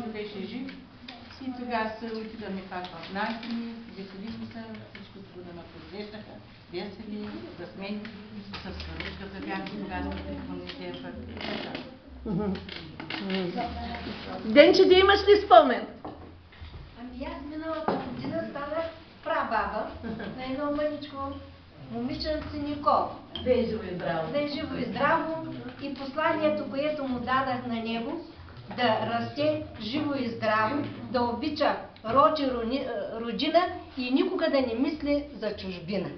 беше жив. И тогава се отидаме пак в Нантини, веселихме се, всичко се да ме посрещаха, весели, късмени, с ручката бяхме тогава сме прихвали тези пъти. Денче, ти имаш ли спомен? Ами аз миналата година станах прабаба на едно мъничко момиченце Никол. Да е живо и здраво. Да е живо и здраво и посланието, което му дадах на него, да расте живо и здраво, да обича род и родина и никога да не мисли за чужбина.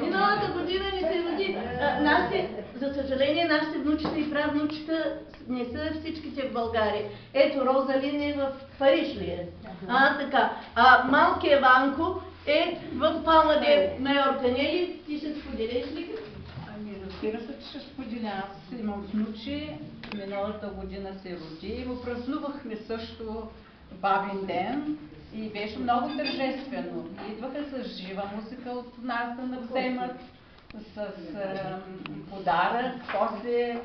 Миналата година ни се роди. За съжаление, нашите внучета и правнучета не са всичките в България. Ето, Розалин е в Париж ли е? Така. Малкият Ванко е в Палма де Майорка. Не ли? Ти ще споделиш ли? Ами, разбира се, че ще споделя. Аз имам внучи, миналата година се роди и го празнувахме също бабин ден и беше много тържествено. Идваха с жива музика от нас да навземат, с подарък, после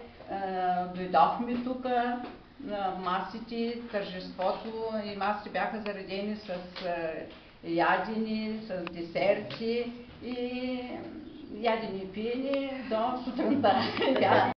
дойдохме тук на масите, тържеството и масите бяха заредени с ядени, с десерти и ядени и пиени до сутринта.